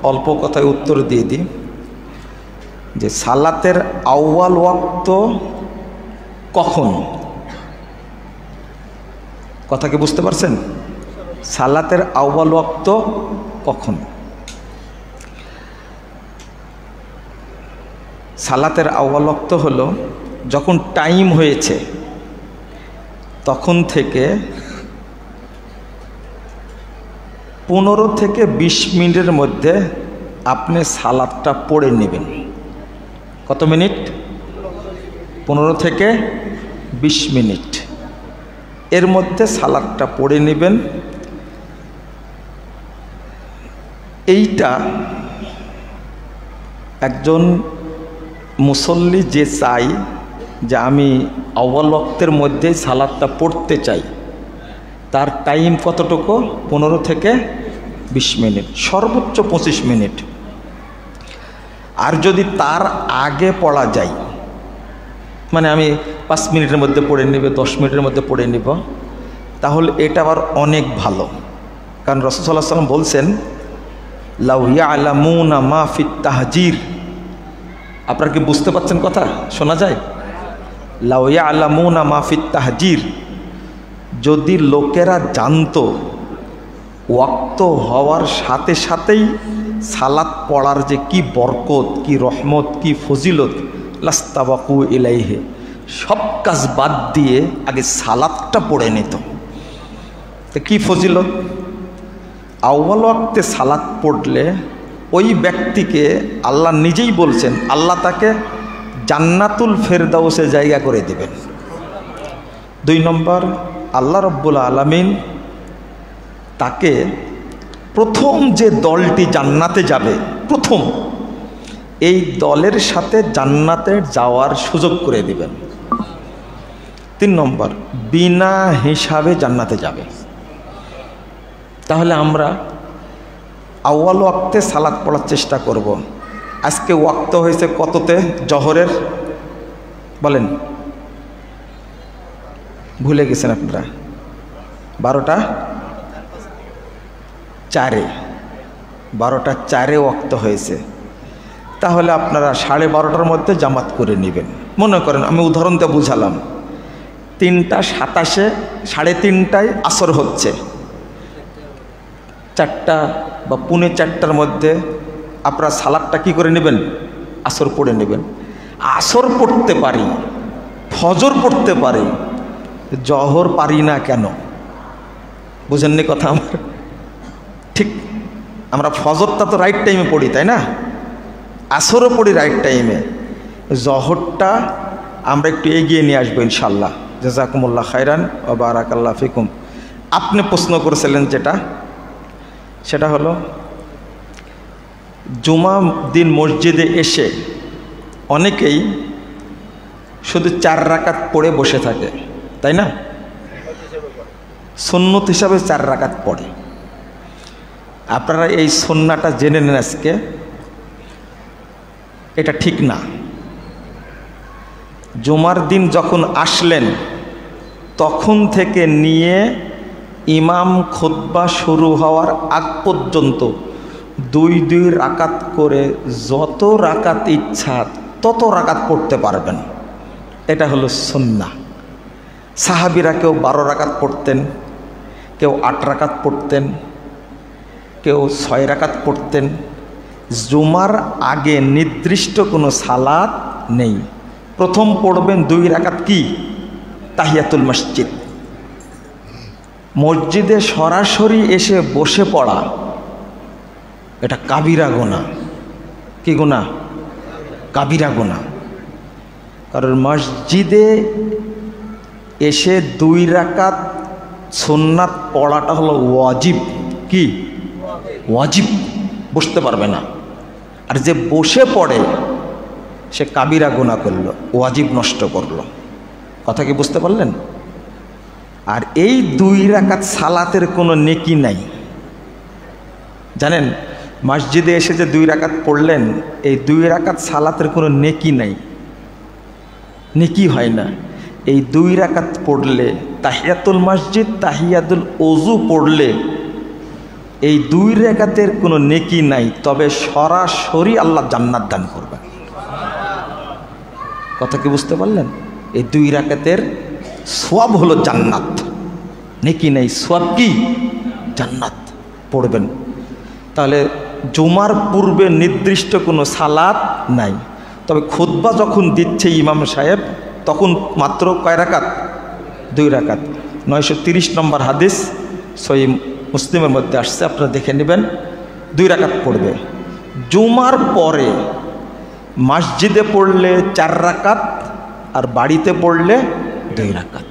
অল্প কথায় উত্তর দিয়ে দিই যে সালাতের আউয়াল ওয়াক্ত কখন, কথা কি বুঝতে পারছেন? সালাতের আউয়াল ওয়াক্ত কখন? সালাতের আউয়াল ওয়াক্ত হলো যখন টাইম হয়েছে তখন থেকে 15 থেকে 20 মিনিটের মধ্যে আপনি সালাতটা পড়ে নেবেন। কত মিনিট? 15 থেকে 20 মিনিট এর মধ্যে সালাতটা পড়ে নেবেন। এইটা একজন মুসল্লি যে চাই যে আমি আউয়াল ওয়াক্তের মধ্যেই সালাতটা পড়তে চাই, তার টাইম কতটুকু? 15 থেকে 20 মিনিট, সর্বোচ্চ 25 মিনিট। আর যদি তার আগে পড়া যায়, মানে আমি 5 মিনিটের মধ্যে পড়ে নেব, 10 মিনিটের মধ্যে পড়ে নেব, তাহলে এটা আবার অনেক ভালো। কারণ রাসূল সাল্লাল্লাহু আলাইহি ওয়াসাল্লাম বলছেন লাউ ইয়ালামুনা মা ফিত তাহজির। আপনারা কি বুঝতে পারছেন কথা? শোনা যায়? লাউ ইয়ালামুনা মা ফিত তাহজির, যদি লোকেরা জানতো ওয়াক্ত হওয়ার সাথে সাথেই সালাত পড়ার যে কি বরকত, কি রহমত, কি ফজিলত, লাস্তাবাকু ইলাইহি, সব কাজ বাদ দিয়ে আগে সালাতটা পড়ে নিত। তো কি ফজিলত? আউয়াল ওয়াক্তে সালাত পড়লে ওই ব্যক্তিকে আল্লাহ নিজেই বলছেন আল্লাহ তাকে জান্নাতুল ফেরদাউসে জায়গা করে দেবেন। 2 নম্বর, আল্লাহ রব্বুল আলামিন তাকে প্রথম যে দলটি জান্নাতে যাবে, প্রথম এই দলের সাথে জান্নাতে যাওয়ার সুযোগ করে দিবেন। 3 নম্বর, বিনা হিসাবে জান্নাতে যাবে। তাহলে আমরা আউয়াল ওয়াক্তে সালাত পড়ার চেষ্টা করব। আজকে ওয়াক্ত হয়েছে কততে? জহরের বলেন, ভুলে গেছেন আপনারা? 12টা 4-এ, 12টা 4-এ ওয়াক্ত হয়েছে। তাহলে আপনারা 12:30টার মধ্যে জামাত করে নেবেন। মনে করেন আমি উদাহরণ দিয়ে বুঝালাম, 3:27-এ 3:30টায় আসর হচ্ছে, 4টা বা 3:45টার মধ্যে আপনারা সালাদটা কি করে নেবেন? আসর পড়ে নেবেন। আসর পড়তে পারি, ফজর পড়তে পারি, জহর পারি না কেন? বুঝেননি কথা আমার? ঠিক, আমরা ফজরটা তো রাইট টাইমে পড়ি, তাই না? আসরও পড়ি রাইট টাইমে, জহরটা আমরা একটু এগিয়ে নিয়ে আসবো ইনশাল্লাহ। জাযাকুমুল্লাহ খাইরান ওয়া বারাকাল্লাহু ফিকুম। আপনি প্রশ্ন করেছিলেন যেটা, সেটা হলো জুমা দিন মসজিদে এসে অনেকেই শুধু 4 রাকাত পড়ে বসে থাকে, তাই না? সুন্নত হিসাবে 4 রাকাত পড়ে। আপনারা এই সুন্নাহটা জেনে নেন আজকে, এটা ঠিক না। জুমার দিন যখন আসলেন তখন থেকে নিয়ে ইমাম খুতবা শুরু হওয়ার আগ পর্যন্ত 2 রাকাত করে যত রাকাত ইচ্ছা তত রাকাত পড়তে পারবেন। এটা হলো সুন্নাহ। সাহাবীরা কেউ 12 রাকাত পড়তেন, কেউ 8 রাকাত পড়তেন, কেউ 6 রাকাত পড়তেন। জুমার আগে নির্দিষ্ট কোনো সালাত নেই। প্রথম পড়বেন 2 রাকাত কি? তাহিয়াতুল মসজিদ। মসজিদে সরাসরি এসে বসে পড়া এটা কাবিরা গুনাহ। কি গুনাহ? কাবিরা গুনাহ। কারণ মসজিদে এসে 2 রাকাত সুন্নাত পড়াটা হলো ওয়াজিব। কি ওয়াজিব? বসতে পারবে না। আর যে বসে পড়ে সে কাবিরা গুনাহ করলো, ওয়াজিব নষ্ট করলো। কথা কি বুঝতে পারলেন? আর এই 2 রাকাত সালাতের কোনো নেকি নাই। জানেন, মসজিদে এসে যে 2 রাকাত পড়লেন, এই 2 রাকাত সালাতের কোনো নেকি নাই, নেকি হয় না। এই 2 রাকাত পড়লে তাহিয়াতুল মসজিদ, তাহিয়াতুল ওযু পড়লে এই 2 রাকাতের কোনো নেকি নাই, তবে সরাসরি আল্লাহ জান্নাত দান করবে। কথা কি বুঝতে পারলেন? এই 2 রাকাতের সওয়াব হলো জান্নাত, নেকি নেই, সওয়াব কি? জান্নাত পড়বেন। তাহলে জুমার পূর্বে নির্দিষ্ট কোনো সালাত নাই, তবে খুতবা যখন দিচ্ছে ইমাম সাহেব তখন মাত্র কয় রাকাত? 2 রাকাত। 930 নম্বর হাদিস সহিহ মুসলিমের মধ্যে আসছে, আপনারা দেখে নেবেন। 2 রাকাত পড়বে। জুমার পরে মসজিদে পড়লে 4 রাকাত, আর বাড়িতে পড়লে 2 রাকাত।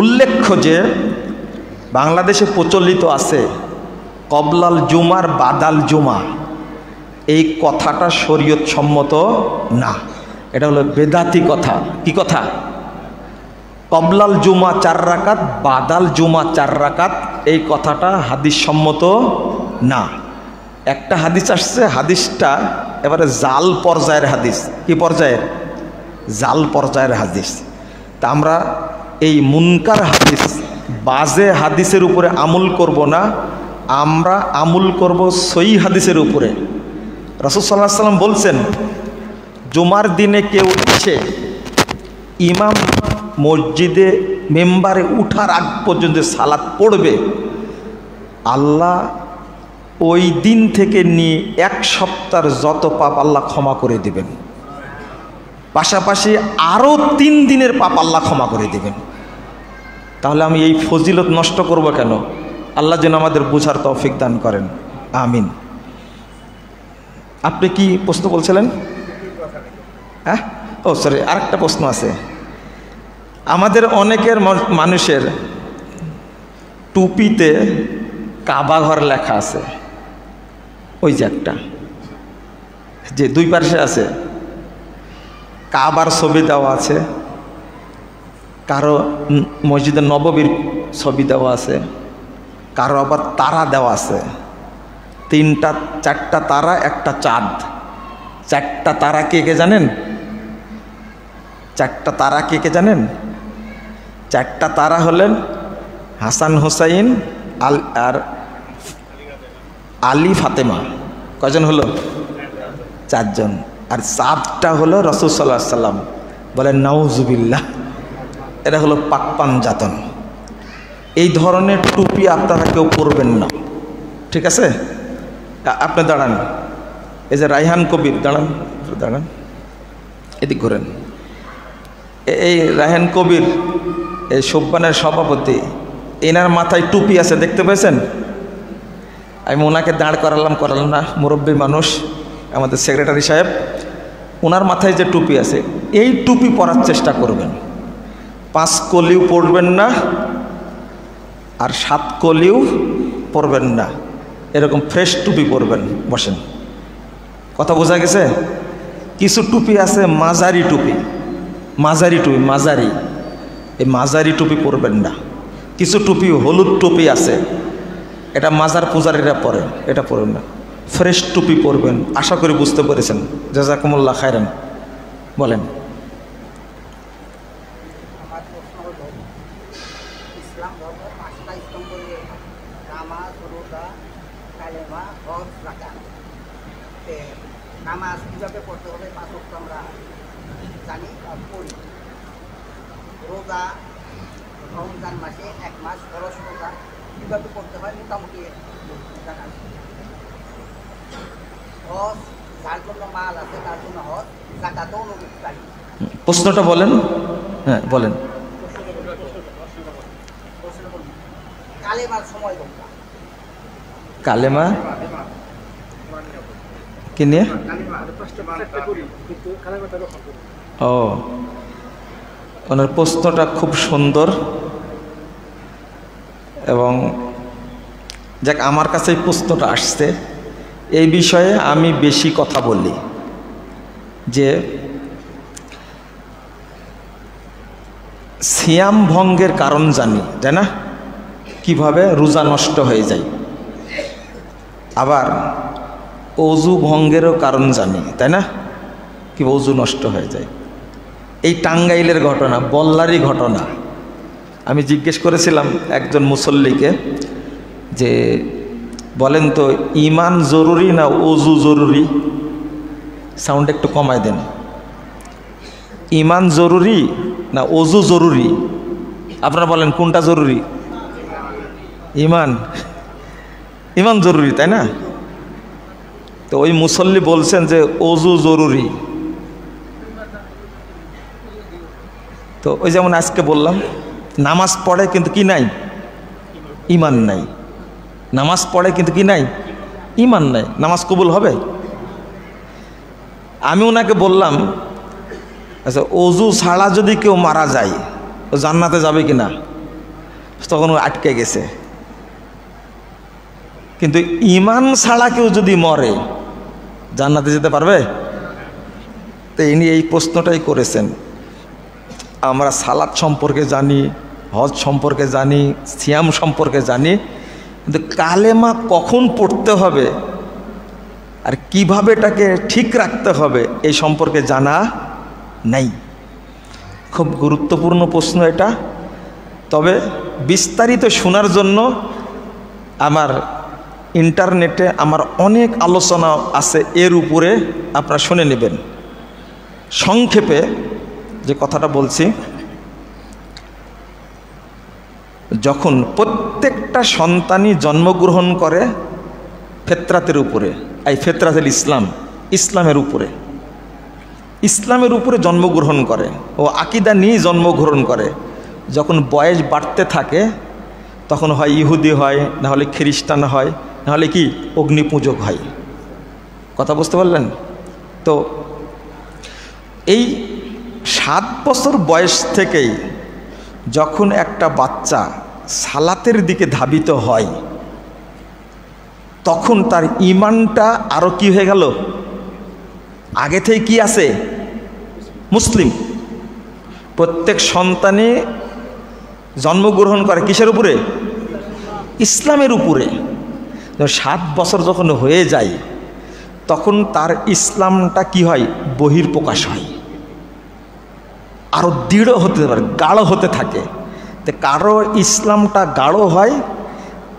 উল্লেখ্য যে বাংলাদেশে প্রচলিত আছে কবলাল জুমার বাদাল জুমা, এই কথাটা শরীয়ত সম্মত না, এটা হলো বেদাতি কথা। কি কথা? কবলাল জুমা 4 রাকাত, বাদাল জুমা 4 রাকাত, এই কথাটা হাদিস সম্মত না। একটা হাদিস আসছে, হাদিসটা এবারে জাল পর্যায়ের হাদিস। কি পর্যায়ের? জাল পর্যায়ের হাদিস। তা আমরা এই মুনকার হাদিস, বাজে হাদিসের উপরে আমল করব না, আমরা আমল করব সহি হাদিসের উপরে। রাসূল সাল্লাল্লাহু আলাইহি ওয়াসাল্লাম বলছেন, জুমার দিনে কেউ এসে ইমাম মসজিদে মেম্বারে উঠার আগ পর্যন্ত সালাত পড়বে, আল্লাহ ওই দিন থেকে নিয়ে 1 সপ্তাহের যত পাপ আল্লাহ ক্ষমা করে দিবেন, পাশাপাশি আরও 3 দিনের পাপ আল্লাহ ক্ষমা করে দিবেন। তাহলে আমি এই ফজিলত নষ্ট করব কেন? আল্লাহ যেন আমাদের বুঝার তৌফিক দান করেন, আমিন। আপনি কি প্রশ্ন বলছিলেন? হ্যাঁ, ও সরি, আরেকটা প্রশ্ন আছে। আমাদের অনেকের মানুষের টুপিতে কাবা ঘর লেখা আছে, ওই যে একটা যে 2 পাশে আছে, কাবার ছবি দেওয়া আছে, কারো মসজিদে নববীর ছবি দেওয়া আছে, কারো আবার তারা দেওয়া আছে, 3টা 4টা তারা, একটা চাঁদ। 4টা তারা কে কে জানেন? 4টা তারা কে কে জানেন? 4টা তারা হলেন হাসান হোসাইন আর আলী ফাতেমা। কয়জন হলো? 4 জন। আর চাঁদটা হলো রাসূল সাল্লাল্লাহু আলাইহি ওয়াসাল্লাম। বলেন নাউজুবিল্লাহ। এটা হলো পাক পাঞ্জাতন। এই ধরনের টুপি আপনারা কেউ পরবেন না, ঠিক আছে? আপনি দাঁড়ান, এই যে রায়হান কবির, দাঁড়ান দাঁড়ান, এদিক ঘোরেন। এই রায়হান কবির, এই সুব্বানের সভাপতি, এনার মাথায় টুপি আছে, দেখতে পেয়েছেন? আমি ওনাকে দাঁড় করালাম না, মুরব্বী মানুষ, আমাদের সেক্রেটারি সাহেব, ওনার মাথায় যে টুপি আছে, এই টুপি পরার চেষ্টা করবেন। 5 কলিও পরবেন না, আর 7 কলিও পরবেন না, এরকম ফ্রেশ টুপি পরবেন। বসেন, কথা বোঝা গেছে? কিছু টুপি আছে মাঝারি টুপি, মাঝারি, এই মাঝারি টুপি পরবেন না। কিছু টুপি হলুদ টুপি আছে, এটা মাজার পূজারীরা পরে, এটা পরবেন না। ফ্রেশ টুপি পরবেন। আশা করি বুঝতে পেরেছেন। জাযাকুমুল্লাহ খায়রান। বলেন। নামাজ কিভাবে পড়তে হবে? 5 ওয়াক্ত আমরা জানি আর পড়ি। রোজা রমজান মাসে 1 মাস খরচ রোজা কিভাবে করতে হয় মোটামুটি জানা আছে। হজ, যার জন্য মাল আছে তার জন্য হজ, যাকাতও অনুযায়ী। প্রশ্নটা বলেন। হ্যাঁ বলেন। কালেমার সময় কোনটা? কালেমা কি নিয়ে? ও, ওনার প্রশ্নটা খুব সুন্দর, এবং যাক আমার কাছে এই প্রশ্নটা আসছে, এই বিষয়ে আমি বেশি কথা বলি যে সিয়াম ভঙ্গের কারণ জানি, তাই না? কিভাবে রোজা নষ্ট হয়ে যায়, আবার অজু ভঙ্গেরও কারণ জানি, তাই না? কি অজু নষ্ট হয়ে যায়। এই টাঙ্গাইলের ঘটনা, বল্লারই ঘটনা। আমি জিজ্ঞেস করেছিলাম একজন মুসল্লিকে, যে বলেন তো ইমান জরুরি না ওযু জরুরি? সাউন্ড একটু কমায় দেন। ইমান জরুরি না ওযু জরুরি? আপনারা বলেন কোনটা জরুরি? ইমান। ইমান জরুরি, তাই না? তো ওই মুসল্লি বলছেন যে ওযু জরুরি। তো ওই যেমন আজকে বললাম নামাজ পড়ে কিন্তু কি নাই? ইমান নাই। নামাজ পড়ে কিন্তু কি নাই? ইমান নাই। নামাজ কবুল হবে? আমি ওনাকে বললাম, আচ্ছা ওযু ছাড়া যদি কেউ মারা যায় ও জান্নাতে যাবে কি না? তখন ও আটকে গেছে। কিন্তু ইমান ছাড়া কেউ যদি মরে জান্নাতে যেতে পারবে? তো ইনি এই প্রশ্নটাই করেছেন। আমরা সালাত সম্পর্কে জানি, হজ সম্পর্কে জানি, সিয়াম সম্পর্কে জানি, কিন্তু কালেমা কখন পড়তে হবে আর কিভাবে এটাকে ঠিক রাখতে হবে এই সম্পর্কে জানা নাই। খুব গুরুত্বপূর্ণ প্রশ্ন এটা। তবে বিস্তারিত শোনার জন্য আমার ইন্টারনেটে আমার অনেক আলোচনা আছে, এর উপরে আপনারা শুনে নেবেন। সংক্ষেপে যে কথাটা বলছি, যখন প্রত্যেকটা সন্তানই জন্মগ্রহণ করে ফিতরাতের উপরে, এই ফিতরাতুল ইসলাম, ইসলামের উপরে, ইসলামের উপরে জন্মগ্রহণ করে ও আকীদা নিয়ে জন্মগ্রহণ করে। যখন বয়স বাড়তে থাকে তখন হয় ইহুদি হয়, না হলে খ্রিস্টান হয়, না হলে কি অগ্নিপূজক হয়। কথা বুঝতে পারলেন? তো এই 7 বছর বয়স থেকেই যখন একটা বাচ্চা সালাতের দিকে ধাবিত হয় তখন তার ইমানটা আরো কি হয়ে গেল? আগে থেকে কি আছে? মুসলিম। প্রত্যেক সন্তানই জন্মগ্রহণ করে কিসের উপরে? ইসলামের উপরে। 7 বছর যখন হয়ে যায় তখন তার ইসলামটা কি হয়? বহির্প্রকাশ হয়, আরো দৃঢ় হতে পারে, গাঢ় হতে থাকে। তো কারো ইসলামটা গাঢ় হয়,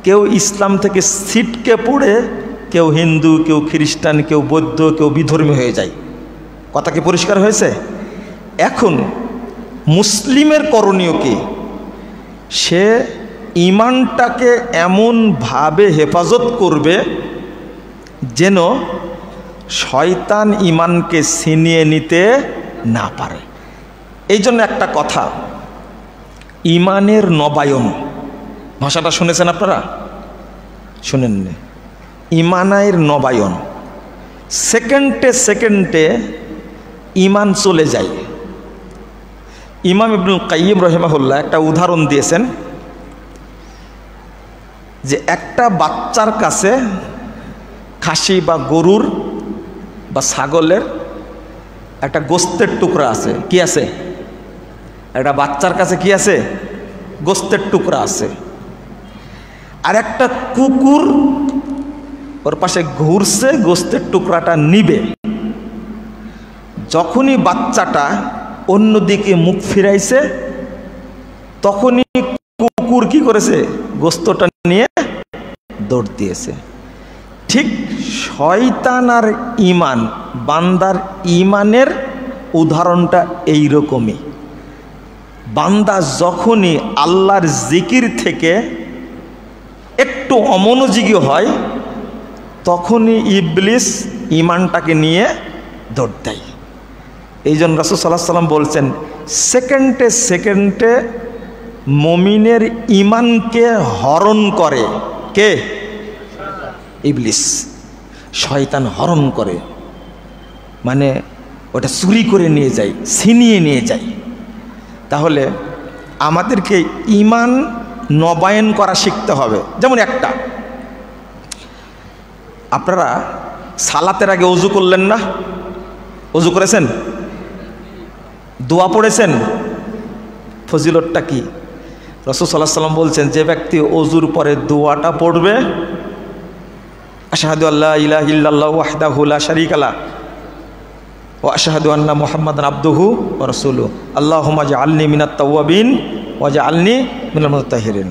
কেউ ইসলাম থেকে ছিটকে পড়ে কেউ হিন্দু, কেউ খ্রিস্টান, কেউ বৌদ্ধ, কেউ বিধর্মী হয়ে যায়। কথা কি পরিষ্কার হয়েছে? এখন মুসলিমের করণীয় কি? সে ইমানটাকে এমনভাবে হেফাজত করবে যেন শয়তান ইমানকে ছিনিয়ে নিতে না পারে। এই জন্য একটা কথা, ইমানের নবায়ন, ভাষাটা শুনেছেন আপনারা? শুনেননি? ইমানের নবায়ন, সেকেন্ডে সেকেন্ডে ইমান চলে যায়। ইমাম ইবনুল কাইয়িম রাহিমাহুল্লাহ একটা উদাহরণ দিয়েছেন যে একটা বাচ্চার কাছে খাসি বা গরুর বা ছাগলের একটা গোস্তের টুকরা আছে। কি আছে? একটা বাচ্চার কাছে কি আছে? গোস্তের টুকরা আছে। আর একটা কুকুর ওর পাশে ঘুরছে, গোস্তের টুকরাটা নিবে। যখনই বাচ্চাটা অন্যদিকে মুখ ফিরাইছে তখনই কুকুর কি করেছে? গোস্তটা নিয়ে দৌড় দিয়েছে। ঠিক শয়তান আর ইমান, বান্দার ইমানের উদাহরণটা এই রকমই। বান্দা যখনই আল্লাহর জিকির থেকে একটু অমনোযোগী হয় তখনই ইবলিস ইমানটাকে নিয়ে দৌড় দেয়। এই জন্য রাসূল সাল্লাল্লাহু আলাইহি ওয়াসাল্লাম বলছেন, সেকেন্ডে সেকেন্ডে মুমিনের ইমানকে হরণ করে কে? ইবলিস, শয়তান হরণ করে, মানে ওটা চুরি করে নিয়ে যায়, ছিনিয়ে নিয়ে যায়। তাহলে আমাদেরকে ইমান নবায়ন করা শিখতে হবে। যেমন একটা, আপনারা সালাতের আগে ওযু করলেন না? ওযু করেছেন? দোয়া পড়েছেন? ফজিলতটা কি? রাসূল সাল্লাল্লাহু আলাইহি ওয়াসাল্লাম বলছেন, যে ব্যক্তি ওযুর পরে দোয়াটা পড়বে, আশহাদু আল্লা ইলাহা ইল্লাল্লাহু ওয়াহদাহু লা শারীকা লাহু ওয়া আশহাদু আন্না মুহাম্মাদান আবদুহু ওয়া রাসূলুহু আল্লাহুম্মা জাআলনি মিনাত তাওয়াবিন ওয়া জাআলনি মিনাল মুতাতাহহিরিন।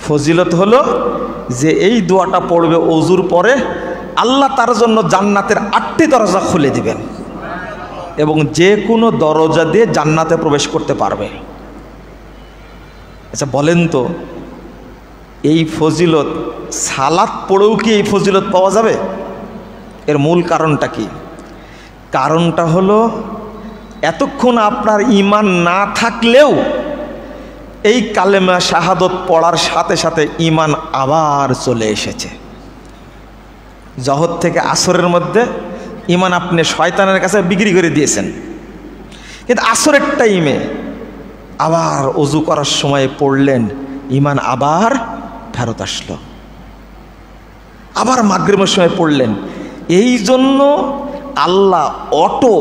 ফজিলত হলো যে এই দোয়াটা পড়বে ওযুর পরে, আল্লাহ তার জন্য জান্নাতের 8টি দরজা খুলে দিবেন এবং যে কোনো দরজা দিয়ে জান্নাতে প্রবেশ করতে পারবে। আচ্ছা বলেন তো, এই ফজিলত সালাত পড়েও কি এই ফজিলত পাওয়া যাবে? এর মূল কারণটা কি? কারণটা হলো এতক্ষণ আপনার ঈমান না থাকলেও এই কালেমা শাহাদত পড়ার সাথে সাথে ঈমান আবার চলে এসেছে। জহর থেকে আসরের মধ্যে ঈমান আপনি শয়তানের কাছে বিক্রি করে দিয়েছেন, কিন্তু আসরের টাইমে আবার ওযু করার সময় পড়লেন, ঈমান আবার ফেরত আসলো। আবার মাগরিবের সময় পড়লেন। এই জন্য আল্লাহ অটো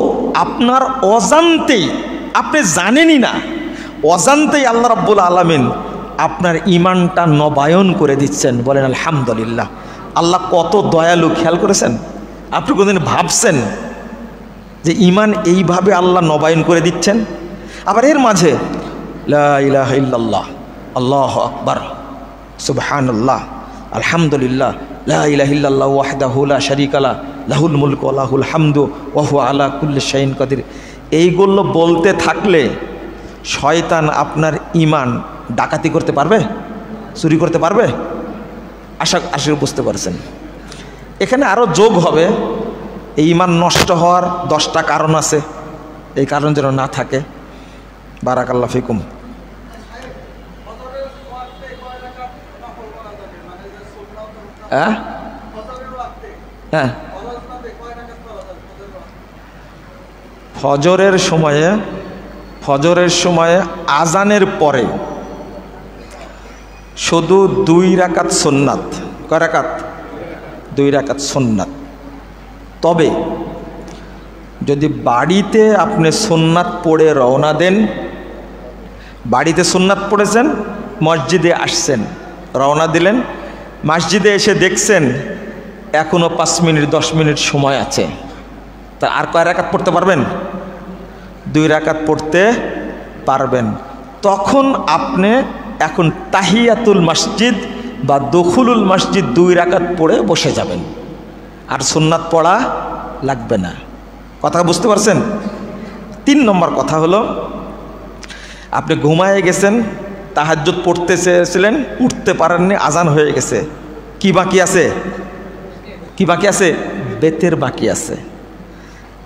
আপনার অজান্তেই, আপনি জানেনই না, অজান্তেই আল্লাহ রাব্বুল আলামিন আপনার ঈমানটা নবায়ন করে দিচ্ছেন। বলেন আলহামদুলিল্লাহ। আল্লাহ কত দয়ালু, খেয়াল করেছেন? আপনি কোনদিন ভাবছেন যে ঈমান এইভাবে আল্লাহ নবায়ন করে দিচ্ছেন? আবার এর মাঝে লা ইলাহা ইল্লাল্লাহ, আল্লাহু আকবার, সুবহানাল্লাহ, আলহামদুলিল্লাহ, লা ইলাহা ইল্লাল্লাহু ওয়াহদাহু লা শারীকা লাহু, লাহুল মুলকু ওয়া লাহুল হামদু ওয়া হুয়া আলা কুল্লি শাইইন কাদির। এইগুলো বলতে থাকলে শয়তান আপনার ঈমান ডাকাতি করতে পারবে, চুরি করতে পারবে? আশা বুঝতে পারছেন। এখানে আরও যোগ হবে, এই ঈমান নষ্ট হওয়ার 10টা কারণ আছে, এই কারণ যেন না থাকে। বারাকাল্লাহু ফিকুম। হ্যাঁ হ্যাঁ, ফজরের সময়ে আজানের পরে শুধু 2 রাকাত সুন্নাত। কয় রাকাত? 2 রাকাত সুন্নাত। তবে যদি বাড়িতে আপনি সুন্নাত পড়ে রওনা দেন, বাড়িতে সুন্নাত পড়েছেন, মসজিদে আসছেন, রওনা দিলেন, মসজিদে এসে দেখছেন এখনও 5 মিনিট 10 মিনিট সময় আছে, তা আর কয় রাকাত পড়তে পারবেন? 2 রাকাত পড়তে পারবেন। তখন আপনি এখন তাহিয়াতুল মসজিদ বা দুখুলুল মসজিদ 2 রাকাত পড়ে বসে যাবেন, আর সুন্নাত পড়া লাগবে না। কথা বুঝতে পারছেন? 3 নম্বর কথা হলো, আপনি ঘুমায়ে গেছেন, তাহাজ্জুদ পড়তে চেয়েছিলেন, উঠতে পারেননি, আজান হয়ে গেছে, কি বাকি আছে? কি বাকি আছে? বেতের বাকি আছে।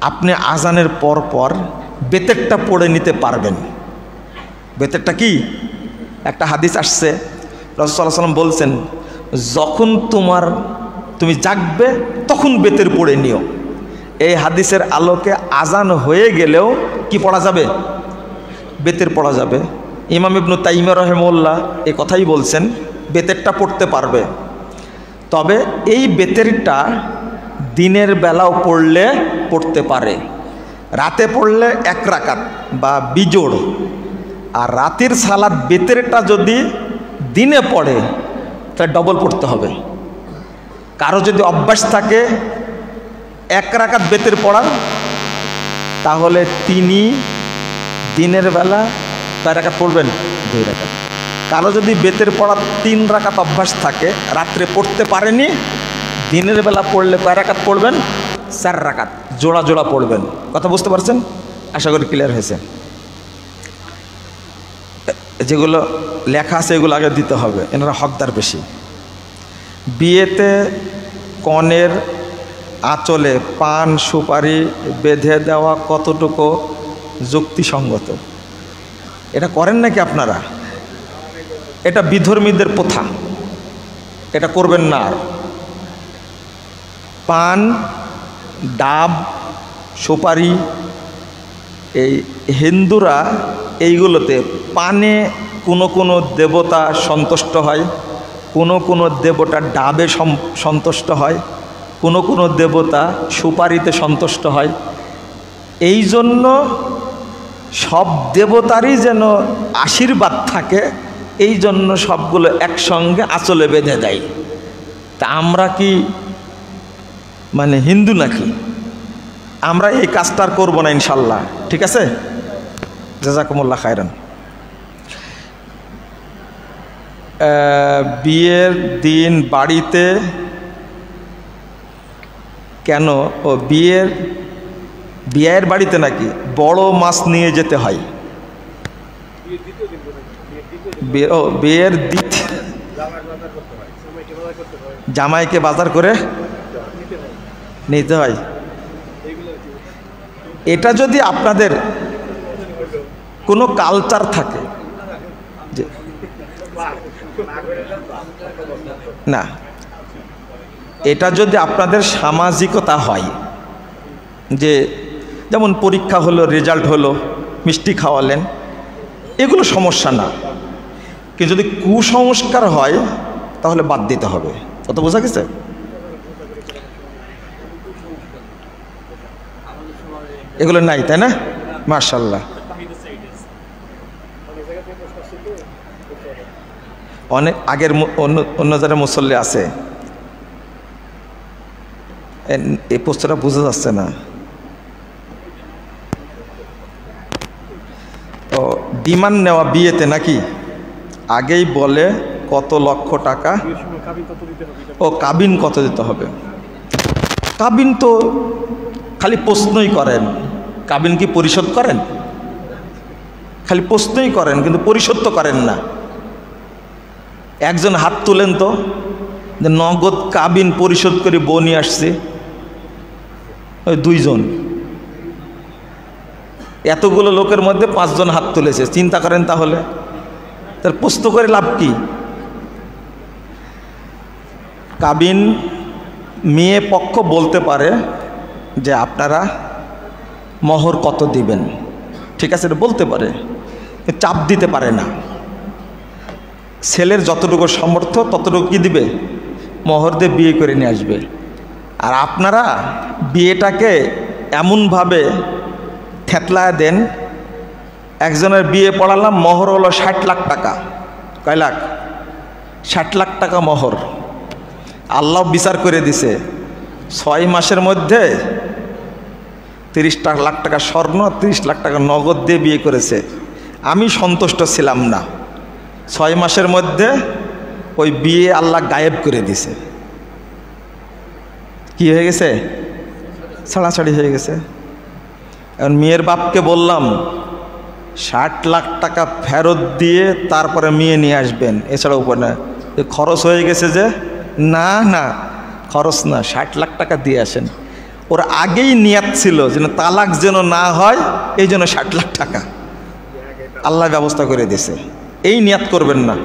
আপনি আজানের পর পর বেতেরটা পড়ে নিতে পারবেন। বেতেরটা কি? একটা হাদিস আসছে, রাসূল সাল্লাল্লাহু আলাইহি ওয়াসাল্লাম বলছেন, যখন তুমি জাগবে তখন বেতের পড়ে নিও। এই হাদিসের আলোকে আজান হয়ে গেলেও কি পড়া যাবে? বেতের পড়া যাবে। ইমাম ইবনে তাইমিয়া রাহিমাহুল্লাহ এই কথাই বলছেন, বেতেরটা পড়তে পারবে। তবে এই বেতেরটা দিনের বেলাও পড়তে পারে, রাতে পড়লে 1 রাকাত বা বিজোড়। আর রাতের সালাত বেতেরটা যদি দিনে পড়ে তাহলে ডবল পড়তে হবে। কারো যদি অভ্যাস থাকে 1 রাকাত বেতের পড়ার, তাহলে তিনি দিনের বেলা কয় রাকাত পড়বেন? 2 রাকাত। কারো যদি বেতের পড়ার 3 রাকাত অভ্যাস থাকে, রাত্রে পড়তে পারেনি, দিনের বেলা পড়লে কয় রাকাত পড়বেন? 4 রাকাত, জোড়া জোড়া পড়বেন। কথা বুঝতে পারছেন? আশা করি ক্লিয়ার হয়েছে। যেগুলো লেখা আছে এগুলো আগে দিতে হবে, এনারা হকদার বেশি। বিয়েতে কনের আঁচলে পান সুপারি বেঁধে দেওয়া কতটুকু যুক্তিসঙ্গত? এটা করেন নাকি আপনারা? এটা বিধর্মীদের প্রথা, এটা করবেন না। আর পান, ডাব, সুপারি, এই হিন্দুরা এইগুলোতে পানে কোনো দেবতা সন্তুষ্ট হয়, কোনো দেবতা ডাবে সন্তুষ্ট হয়, কোনো দেবতা সুপারিতে সন্তুষ্ট হয়। এই জন্য সব দেবতারই যেন আশীর্বাদ থাকে, এই জন্য সবগুলো একসঙ্গে আঁচলে বেঁধে দেয়। তা আমরা কি মানে হিন্দু নাকি? আমরা এই কাজটা করব না ইনশাল্লাহ, ঠিক আছে? জাযাকুমুল্লাহ খায়রান। বিয়ের দিন বাড়িতে কেন বিয়ের বাড়িতে নাকি বড় মাছ নিয়ে যেতে হয়? বিয়ের জামাইকে বাজার করে নিতে হয়। এটা যদি আপনাদের কোনো কালচার থাকে যে না, এটা যদি আপনাদের সামাজিকতা হয় যে যেমন পরীক্ষা হলো, রেজাল্ট হলো, মিষ্টি খাওয়ালেন, এগুলো সমস্যা না। কিন্তু যদি কুসংস্কার হয় তাহলে বাদ দিতে হবে। কত বোঝা গেছে? এগুলো নাই, তাই না? মাশাআল্লাহ। অনেক আগের অন্য যারা মুসল্লি আছে, এই প্রশ্নটা বোঝা যাচ্ছে না। ও ডিমান্ড নেওয়া বিয়েতে নাকি আগেই বলে কত লক্ষ টাকা, ও কাবিন কত দিতে হবে। কাবিন তো খালি প্রশ্নই করেন, কাবিন কি পরিশোধ করেন? খালি প্রশ্নই করেন কিন্তু পরিশোধ তো করেন না। একজন হাত তুলেন তো যে নগদ কাবিন পরিশোধ করে বউ নিয়ে আসছে। ওই দুইজন, এতগুলো লোকের মধ্যে 5 জন হাত তুলেছে। চিন্তা করেন তাহলে তার প্রশ্ন করে লাভ কি? কাবিন মেয়ে পক্ষ বলতে পারে যে আপনারা মোহর কত দিবেন, ঠিক আছে, এটা বলতে পারে, চাপ দিতে পারে না। ছেলের যতটুকু সামর্থ্য ততটুকু কি দিবে, মোহর দিয়ে বিয়ে করে নিয়ে আসবে। আর আপনারা বিয়েটাকে এমনভাবে থেতলায় দেন, একজনের বিয়ে পড়ালাম, মোহর হলো 60 লাখ টাকা। কয় লাখ? 60 লাখ টাকা মোহর। আল্লাহ বিচার করে দিছে 6 মাসের মধ্যে 30 লাখ টাকা স্বর্ণ, 30 লাখ টাকা নগদ দিয়ে বিয়ে করেছে। আমি সন্তুষ্ট ছিলাম না। 6 মাসের মধ্যে ওই বিয়ে আল্লাহ গায়েব করে দিছে। কি হয়ে গেছে? ছাড়াছাড়ি হয়ে গেছে। এখন মেয়ের বাপকে বললাম 60 লাখ টাকা ফেরত দিয়ে তারপরে মেয়ে নিয়ে আসবেন, এছাড়া উপায় না। খরচ হয়ে গেছে যে, না না খরচ না, 60 লাখ টাকা দিয়ে আসেন। ওর আগেই নিয়াত ছিল যেন তালাক যেন না হয়, এই জন্য 60 লাখ টাকা আল্লাহ ব্যবস্থা করে দিয়েছে। এই নিয়াত করবেন না।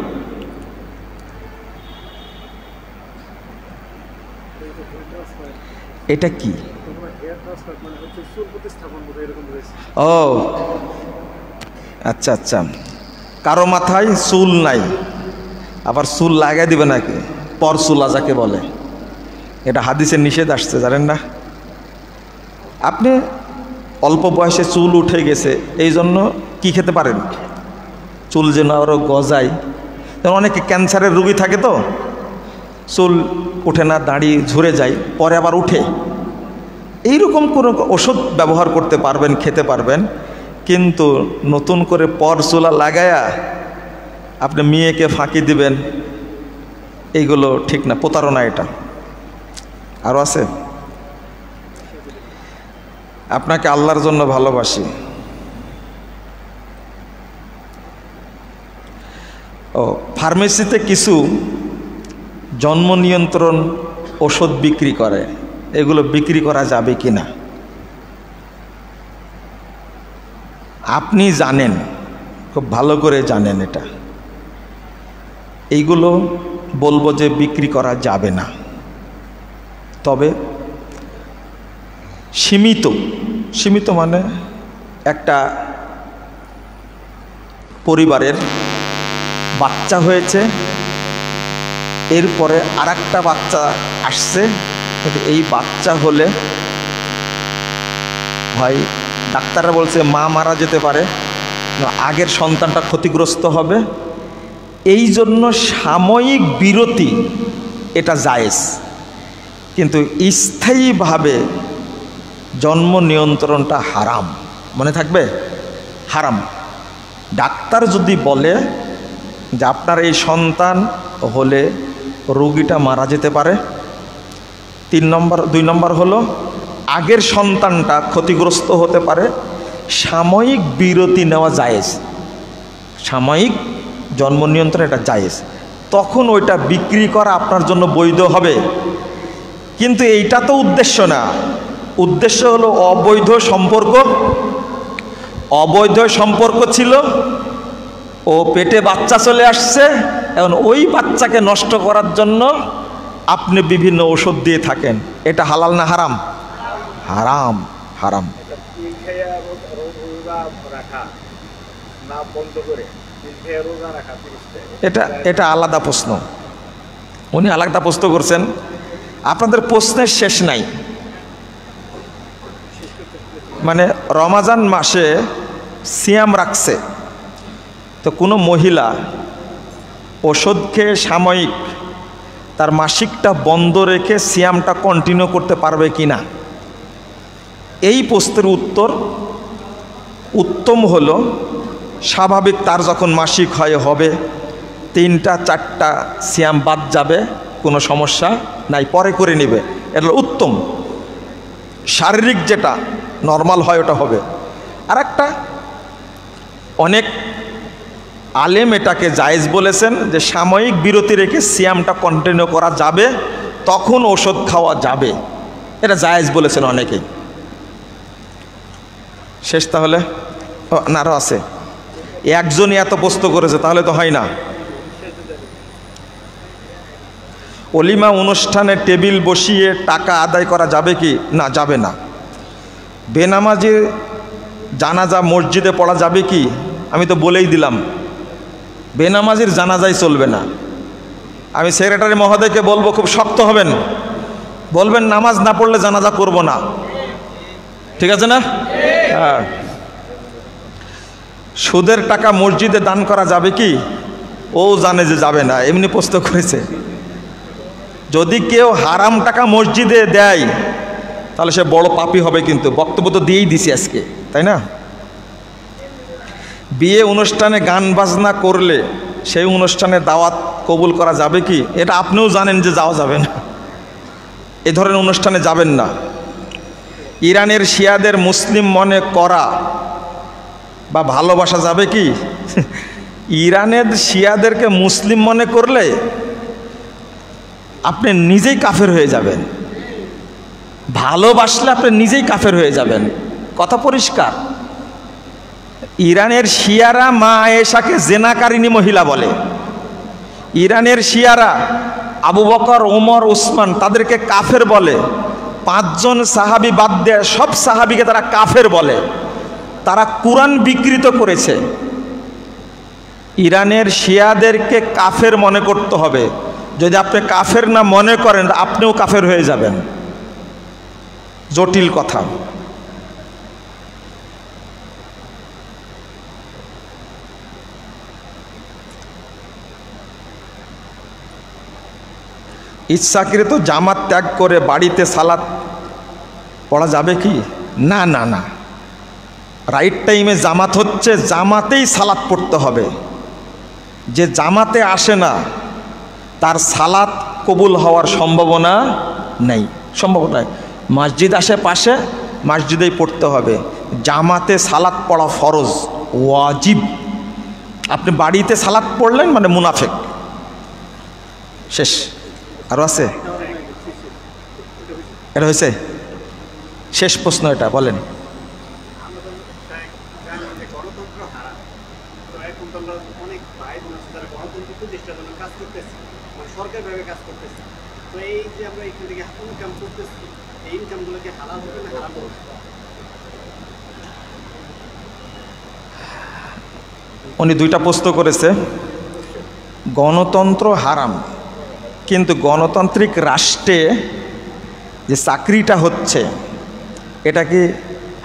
এটা কি? ও আচ্ছা আচ্ছা, কারো মাথায় চুল নাই, আবার চুল লাগাই দিবে নাকি, পর চুলা যাকে বলে, এটা হাদিসের নিষেধ আসছে, জানেন না? আপনি অল্প বয়সে চুল উঠে গেছে, এই জন্য কি খেতে পারেন, চুল যেন আরও গজায়। যেমন অনেকে ক্যান্সারের রোগী থাকে, তো চুল উঠে না, দাড়ি ঝরে যায়, পরে আবার উঠে। এইরকম কোনো ওষুধ ব্যবহার করতে পারবেন, খেতে পারবেন, কিন্তু নতুন করে পর চুলা লাগায়া আপনি মেয়েকে ফাঁকি দিবেন, এইগুলো ঠিক না, প্রতারণা এটা। আরও আছে। আপনাকে আল্লাহর জন্য ভালোবাসি। ও ফার্মেসিতে কিছু জন্ম নিয়ন্ত্রণ ওষুধ বিক্রি করে, এগুলো বিক্রি করা যাবে কি না? আপনি জানেন, খুব ভালো করে জানেন এটা। এইগুলো বলবো যে বিক্রি করা যাবে না, তবে সীমিত মানে একটা পরিবারের বাচ্চা হয়েছে, এরপরে আরেকটা বাচ্চা আসছে, এই বাচ্চা হলে হয় ডাক্তাররা বলছে মা মারা যেতে পারে, আগের সন্তানটা ক্ষতিগ্রস্ত হবে, এই জন্য সাময়িক বিরতি এটা জায়েজ, কিন্তু স্থায়ীভাবে জন্ম নিয়ন্ত্রণটা হারাম। মনে থাকবে, হারাম। ডাক্তার যদি বলে যে আপনার এই সন্তান হলে রোগীটা মারা যেতে পারে। 2 নম্বর হলো আগের সন্তানটা ক্ষতিগ্রস্ত হতে পারে, সাময়িক বিরতি নেওয়া জায়েজ, সাময়িক জন্ম নিয়ন্ত্রণ এটা জায়েজ, তখন ওইটা বিক্রি করা আপনার জন্য বৈধ হবে। কিন্তু এইটা তো উদ্দেশ্য না, উদ্দেশ্য হলো অবৈধ সম্পর্ক। অবৈধ সম্পর্ক ছিল, ও পেটে বাচ্চা চলে আসছে, এখন ওই বাচ্চাকে নষ্ট করার জন্য আপনি বিভিন্ন ওষুধ দিয়ে থাকেন। এটা হালাল না হারাম? হারাম, হারাম। এটা আলাদা প্রশ্ন, উনি আলাদা প্রশ্ন করছেন। আপনাদের প্রশ্নের শেষ নাই। মানে রমাজান মাসে সিয়াম রাখছে, তো কোনো মহিলা ওষুধ খেয়ে সাময়িক তার মাসিকটা বন্ধ রেখে সিয়ামটা কন্টিনিউ করতে পারবে কি না, এই প্রশ্নের উত্তর উত্তম হলো স্বাভাবিক তার যখন মাসিক হবে 3টা 4টা সিয়াম বাদ যাবে, কোনো সমস্যা নাই, পরে করে নেবে, এটা উত্তম। শারীরিক যেটা নর্মাল হয় ওটা হবে। আর একটা অনেক আলেম এটাকে জায়েজ বলেছেন যে সাময়িক বিরতি রেখে সিয়ামটা কন্টিনিউ করা যাবে, তখন ওষুধ খাওয়া যাবে, এটা জায়েজ বলেছেন অনেকেই। শেষ তাহলে? না আরও আছে, একজনই এত প্রশ্ন করেছে, তাহলে তো হয় না। অলিমা অনুষ্ঠানে টেবিল বসিয়ে টাকা আদায় করা যাবে কি? না, যাবে না। বেনামাজি জানাজা মসজিদে পড়া যাবে কি? আমি তো বলেই দিলাম, বেনামাজির জানাজাই চলবে না। আমি সেক্রেটারি মহোদয়কে বলবো, খুব শক্ত হবেন, বলবেন নামাজ না পড়লে জানাজা করব না, ঠিক আছে না? হ্যাঁ। সুদের টাকা মসজিদে দান করা যাবে কি? ও জানে যে যাবে না, এমনি প্রশ্ন করেছে। যদি কেউ হারাম টাকা মসজিদে দেয় তাহলে সে বড় পাপী হবে, কিন্তু বক্তব্য তো দিয়েই দিছি আজকে, তাই না? বিয়ে অনুষ্ঠানে গান বাজনা করলে সেই অনুষ্ঠানে দাওয়াত কবুল করা যাবে কি? এটা আপনিও জানেন যে যাওয়া যাবে না, এ ধরনের অনুষ্ঠানে যাবেন না। ইরানের শিয়াদের মুসলিম মনে করা বা ভালোবাসা যাবে কি? ইরানের শিয়াদেরকে মুসলিম মনে করলে আপনি নিজেই কাফের হয়ে যাবেন, ভালোবাসলে আপনি নিজেই কাফের হয়ে যাবেন, কথা পরিষ্কার। ইরানের শিয়ারা মা আয়েশাকে জেনাকারিনী মহিলা বলে, ইরানের শিয়ারা আবু বকর, ওমর, উসমান তাদেরকে কাফের বলে, 5 জন সাহাবী বাদ দেয় সব সাহাবীকে তারা কাফের বলে, তারা কুরআন বিকৃত করেছে। ইরানের শিয়াদেরকে কাফের মনে করতে হবে, যদি আপনি কাফের না মনে করেন আপনিও কাফের হয়ে যাবেন, জটিল কথা। ইচ্ছাকৃত জামাত ত্যাগ করে বাড়িতে সালাত পড়া যাবে কি? না না না, রাইট টাইমে জামাত হচ্ছে, জামাতেই সালাত পড়তে হবে। যে জামাতে আসে না তার সালাত কবুল হওয়ার সম্ভাবনা নেই, সম্ভাবনা নেই। মসজিদ আসে পাশে, মসজিদেই পড়তে হবে। জামাতে সালাত পড়া ফরজ, ওয়াজিব। আপনি বাড়িতে সালাত পড়লেন মানে মুনাফেক, শেষ। আরও আছে? এটা হয়েছে? শেষ প্রশ্ন এটা, বলেন। উনি 2টা প্রশ্ন করেছে। গণতন্ত্র হারাম, কিন্তু গণতান্ত্রিক রাষ্ট্রে যে চাকরিটা হচ্ছে এটা কি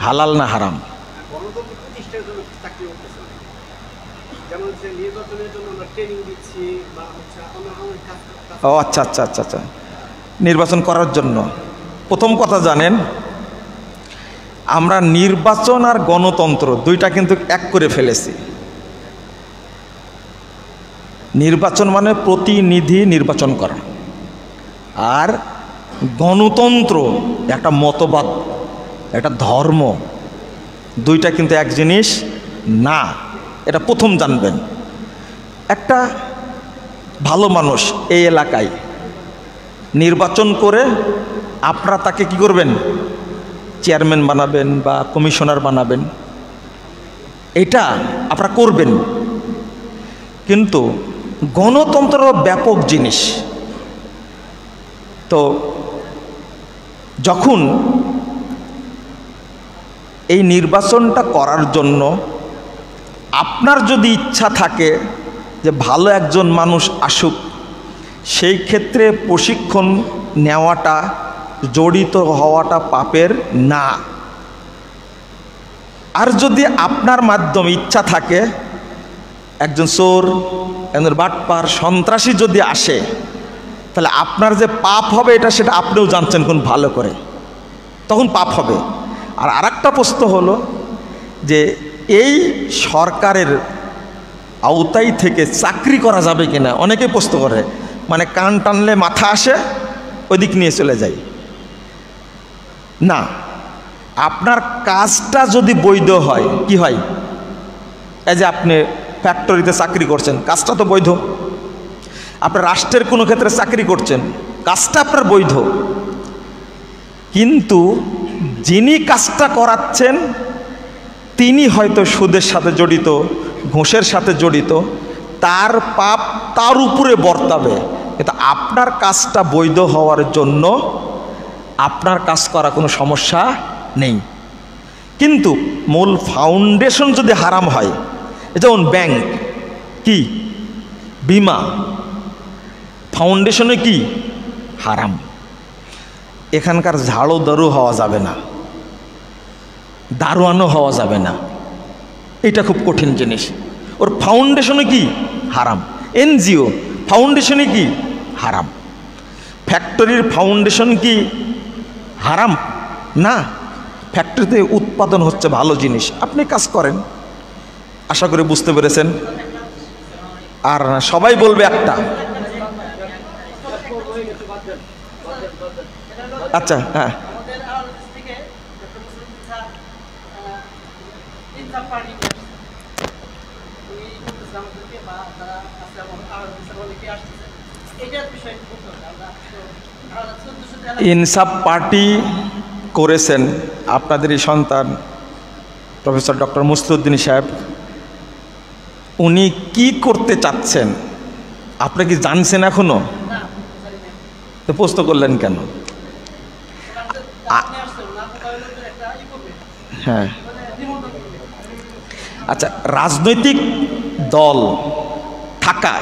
হালাল না হারাম? ও আচ্ছা আচ্ছা আচ্ছা আচ্ছা, নির্বাচন করার জন্য। প্রথম কথা জানেন, আমরা নির্বাচন আর গণতন্ত্র 2টা কিন্তু এক করে ফেলেছি। নির্বাচন মানে প্রতিনিধি নির্বাচন করা, আর গণতন্ত্র একটা মতবাদ, একটা ধর্ম, দুইটা কিন্তু এক জিনিস না। এটা প্রথম জানবেন। একটা ভালো মানুষ এই এলাকায় নির্বাচন করে আপনারা তাকে কি করবেন, চেয়ারম্যান বানাবেন বা কমিশনার বানাবেন, এটা আপনারা করবেন। কিন্তু গণতন্ত্র ব্যাপক জিনিস। তো যখন এই নির্বাচনটা করার জন্য আপনার যদি ইচ্ছা থাকে যে ভালো একজন মানুষ আসুক, সেই ক্ষেত্রে প্রশিক্ষণ নেওয়াটা, জড়িত হওয়াটা পাপের না। আর যদি আপনার মাধ্যমে ইচ্ছা থাকে একজন চোর, একজন বাটপার, সন্ত্রাসী যদি আসে, তাহলে আপনার যে পাপ হবে এটা সেটা আপনিও জানছেন কোন ভালো করে, তখন পাপ হবে। আর আরেকটা প্রশ্ন হলো যে এই সরকারের আওতায় থেকে চাকরি করা যাবে কিনা, অনেকেই প্রশ্ন করে, মানে কান টানলে মাথা আসে, ওইদিক নিয়ে চলে যায়। না, আপনার কাজটা যদি বৈধ হয়, কি হয়, এই যে আপনি ফ্যাক্টরিতে চাকরি করছেন, কাজটা তো বৈধ। আপনার রাষ্ট্রের কোনো ক্ষেত্রে চাকরি করছেন, কাজটা আপনার বৈধ। কিন্তু যিনি কাজটা করাচ্ছেন তিনি হয়তো সুদের সাথে জড়িত, ঘুষের সাথে জড়িত, তার পাপ তার উপরে বর্তাবে। কিন্তু আপনার কাজটা বৈধ হওয়ার জন্য আপনার কাজ করা কোনো সমস্যা নেই। কিন্তু মূল ফাউন্ডেশন যদি হারাম হয়, যেমন ব্যাংক কি, বিমা, ফাউন্ডেশনে কি হারাম, এখানকার ঝাড়ু দারু হওয়া যাবে না, দারোয়ানও হওয়া যাবে না। এটা খুব কঠিন জিনিস। ওর ফাউন্ডেশনে কি হারাম, এনজিও ফাউন্ডেশনে কি হারাম, ফ্যাক্টরির ফাউন্ডেশন কি হারাম না। ফ্যাক্টরিতে উৎপাদন হচ্ছে ভালো জিনিস, আপনি কাজ করেন। আশা করি বুঝতে পেরেছেন। আর সবাই বলবে একটা, আচ্ছা হ্যাঁ, ইনসাফ পার্টি করেছেন আপনাদেরই সন্তান প্রফেসর ডক্টর মুসলিউদ্দিন সাহেব। উনি কি করতে চাচ্ছেন আপনি কি জানছেন এখনো? তো প্রশ্ন করলেন কেন? হ্যাঁ, আচ্ছা, রাজনৈতিক দল থাকা,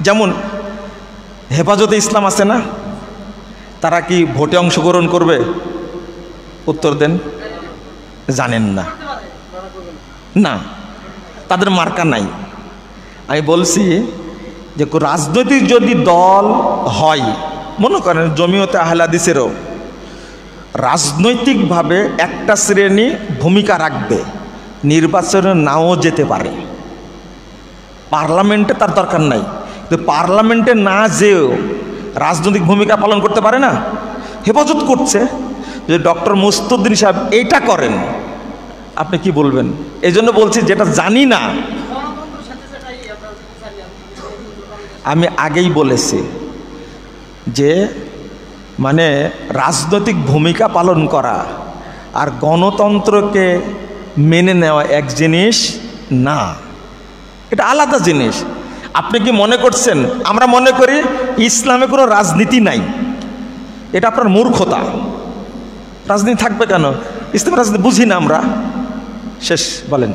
যেমন হেফাজতে ইসলাম আছে না, তারা কি ভোটে অংশগ্রহণ করবে? উত্তর দেন। জানেন না, না, তাদের মার্কা নাই। আমি বলছি যে রাজনৈতিক যদি দল হয়, মনে করেন জমিয়তে আহলে হাদিসেরও রাজনৈতিকভাবে একটা শ্রেণী ভূমিকা রাখবে, নির্বাচনে নাও যেতে পারে, পার্লামেন্টে তার দরকার নাই, কিন্তু পার্লামেন্টে না যেও রাজনৈতিক ভূমিকা পালন করতে পারে না, হেফাজত করছে। যে ডক্টর মুসলিউদ্দিন সাহেব এইটা করেন, আপনি কি বলবেন? এই জন্য বলছি যেটা জানি না। আমি আগেই বলেছি যে মানে রাজনৈতিক ভূমিকা পালন করা আর গণতন্ত্রকে মেনে নেওয়া এক জিনিস না, এটা আলাদা জিনিস। আপনি কি মনে করছেন আমরা মনে করি ইসলামে কোনো রাজনীতি নাই? এটা আপনার মূর্খতা। রাজনীতি থাকবে কেন? ইসলামের রাজনীতি বুঝি না আমরা। শেষ বলেন।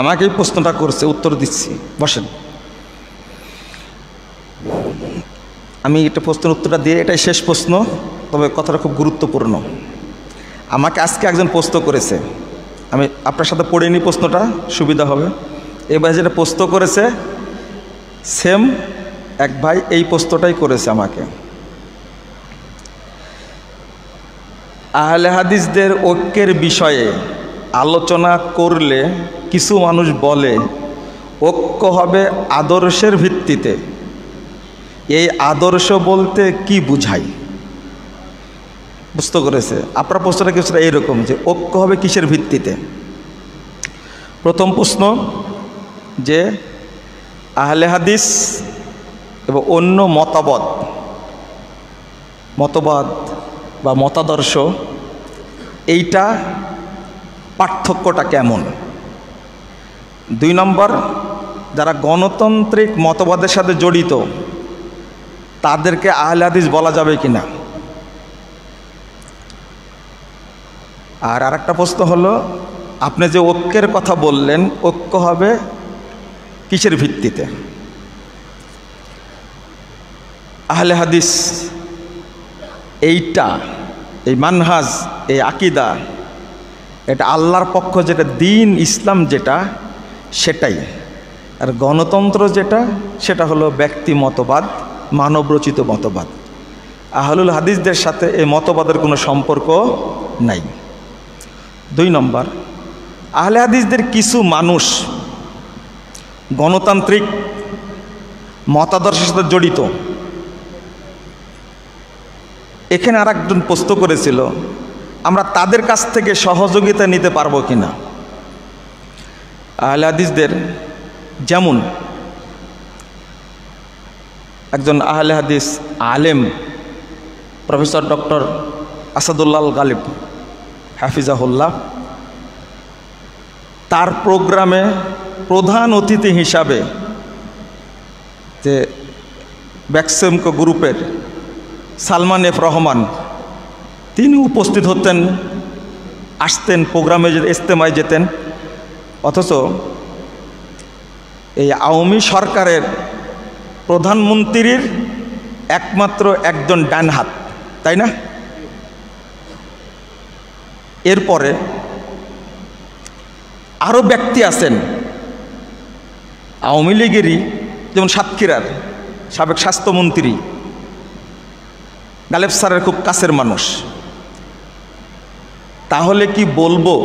আমাকে এই প্রশ্নটা করছে, উত্তর দিচ্ছি, বসেন। আমি একটা প্রশ্নের উত্তরটা দিয়ে, এটাই শেষ প্রশ্ন, তবে কথাটা খুব গুরুত্বপূর্ণ। আমাকে আজকে একজন প্রশ্ন করেছে, আমি আপনার সাথে পড়ে নিই প্রশ্নটা, সুবিধা হবে। এবার যেটা প্রশ্ন করেছে সেম এক ভাই এই প্রশ্নটাই করেছে আমাকে। আহলে হাদিসদের ঐক্যের বিষয়ে আলোচনা করলে কিছু মানুষ বলে ঐক্য হবে আদর্শের ভিত্তিতে। এই আদর্শ বলতে কি বুঝায়? প্রশ্ন করেছে। আপনার প্রশ্নটা কিছুটা এইরকম যে ঐক্য হবে কিসের ভিত্তিতে। প্রথম প্রশ্ন যে আহলে হাদিস এবং অন্য মতবাদ বা মতাদর্শ, এইটা পার্থক্যটা কেমন। 2 নম্বর, যারা গণতান্ত্রিক মতবাদের সাথে জড়িত তাদেরকে আহলে হাদিস বলা যাবে কি না। আর আরেকটা প্রশ্ন হলো, আপনি যে ঐক্যের কথা বললেন, ঐক্য হবে কিসের ভিত্তিতে। আহলে হাদিস এইটা, এই মানহাজ, এই আকিদা, এটা আল্লাহর পক্ষ যেটা দিন ইসলাম যেটা, সেটাই। আর গণতন্ত্র যেটা, সেটা হলো ব্যক্তি মতবাদ, মানবরচিত মতবাদ। আহলুল হাদিসদের সাথে এই মতবাদের কোনো সম্পর্ক নাই। 2 নম্বর, আহলে হাদিসদের কিছু মানুষ গণতান্ত্রিক মতাদর্শের সাথে জড়িত। এখানে আর একজন প্রশ্ন করেছিল, আমরা তাদের কাছ থেকে সহযোগিতা নিতে পারবো কিনা। আহলে হাদিসদের যেমন একজন আহলে হাদিস আলেম প্রফেসর ডক্টর আসাদুল্লাহ গালিব হাফিজাহুল্লাহ, তার প্রোগ্রামে প্রধান অতিথি হিসাবে যে ব্যাকসেমকো গ্রুপের সালমান এফ রহমান, তিনি উপস্থিত হতেন, আসতেন, প্রোগ্রামে ইজতেমায় যেতেন। অথচ এই আওয়ামী সরকারের প্রধানমন্ত্রীর একমাত্র একজন ডান হাত, তাই না। এরপরে আরও ব্যক্তি আছেন আওয়ামী লীগেরই, যেমন সাতক্ষীরার সাবেক স্বাস্থ্যমন্ত্রী গালেব স্যারের খুব কাছের মানুষ। তাহলে কি বলবো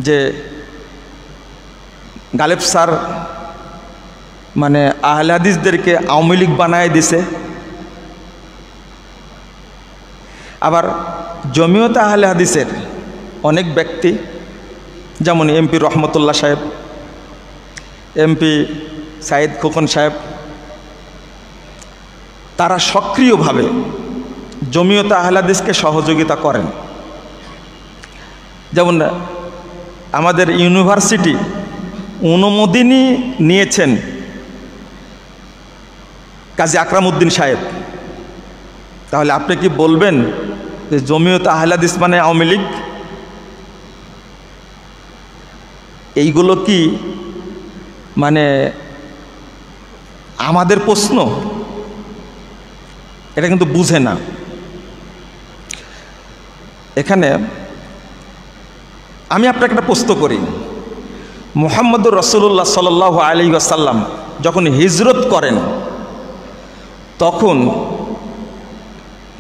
যে গালেব স্যার মানে আহলে হাদিসদেরকে আওয়ামী লীগ বানায় দিছে? আবার জমিয়তে আহলে হাদিসের অনেক ব্যক্তি, যেমন এমপি রহমতুল্লাহ সাহেব, এমপি সাইদ খোকন সাহেব, তারা সক্রিয়ভাবে জমিয়তে আহলে হাদিসকে সহযোগিতা করেন। যেমন আমাদের ইউনিভার্সিটি অনুমোদনই নিয়েছেন কাজী আকরাম উদ্দিন সাহেব। তাহলে আপনি কি বলবেন যে জমিয়তে আহলে হাদিস মানে আওয়ামী লীগ? এইগুলো কি মানে আমাদের প্রশ্ন? এটা কিন্তু বুঝে না। এখানে আমি আপনাকে একটা প্রশ্ন করি, মুহাম্মদুর রাসূলুল্লাহ সাল্লাল্লাহু আলাইহি ওয়াসাল্লাম যখন হিজরত করেন, তখন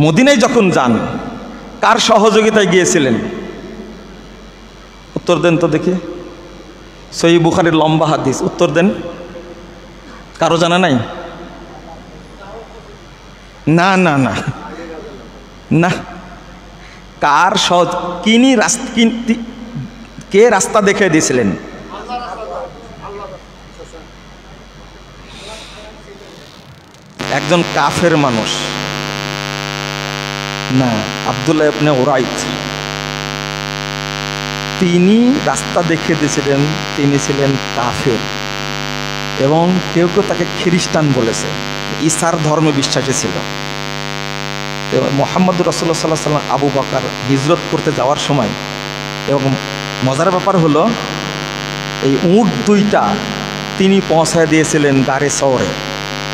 মদিনায় যখন যান, কার সহযোগিতায় গিয়েছিলেন? উত্তর দেন তো দেখি। সহিহ বুখারীর লম্বা হাদিস, উত্তর দেন। কারো জানা নাই? না না না না, কার কে রাস্তা দেখে দিয়েছিলেন? একজন কাফের মানুষ না, আব্দুল্লাহ ইবনে উরাইত, তিনি রাস্তা দেখিয়ে দিয়েছিলেন। তিনি ছিলেন কাফের এবং কেউ কেউ তাকে খ্রিস্টান বলেছে, ঈসার ধর্মে বিশ্বাসী ছিল। মুহাম্মদুর রাসূলুল্লাহ সাল্লাল্লাহু আলাইহি ওয়াসাল্লাম আবু বকর হিজরত করতে যাওয়ার সময়, এবং মজার ব্যাপার হলো এই উট 2টা তিনি পৌঁছায় দিয়েছিলেন গারে শহরে।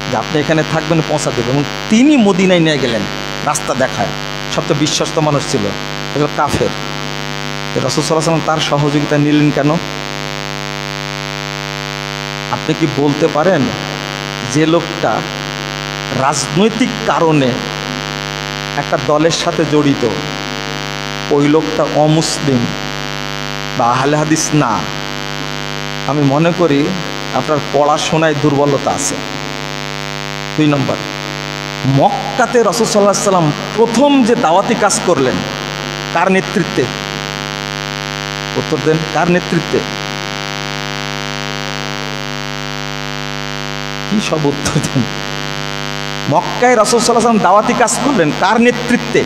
যে আপনি এখানে থাকবেন, পৌঁছা দেবেন। এবং তিনি মদিনায় নিয়ে গেলেন, রাস্তা দেখায়। সবচেয়ে বিশ্বস্ত মানুষ ছিল, এগুলো কাফের। রাসূল সাল্লাল্লাহু আলাইহি ওয়াসাল্লাম তার সহযোগিতা নিলেন কেন? আপনি কি বলতে পারেন যে লোকটা রাজনৈতিক কারণে একটা দলের সাথে জড়িত, ওই লোকটা অমুসলিম বা আহলে হাদিস না? আমি মনে করি আপনার পড়াশোনায় দুর্বলতা আছে। 2 নম্বর, মক্কাতে রাসূল সাল্লাল্লাহু আলাইহি ওয়াসাল্লাম প্রথম যে দাওয়াতি কাজ করলেন কার নেতৃত্বে? উত্তর দেন, কার নেতৃত্বে? কি সব উত্তর দেন? মক্কায় রাসূল সাল্লাল্লাহু আলাইহি ওয়াসাল্লাম দাওয়াতি কাজ করলেন কার নেতৃত্বে?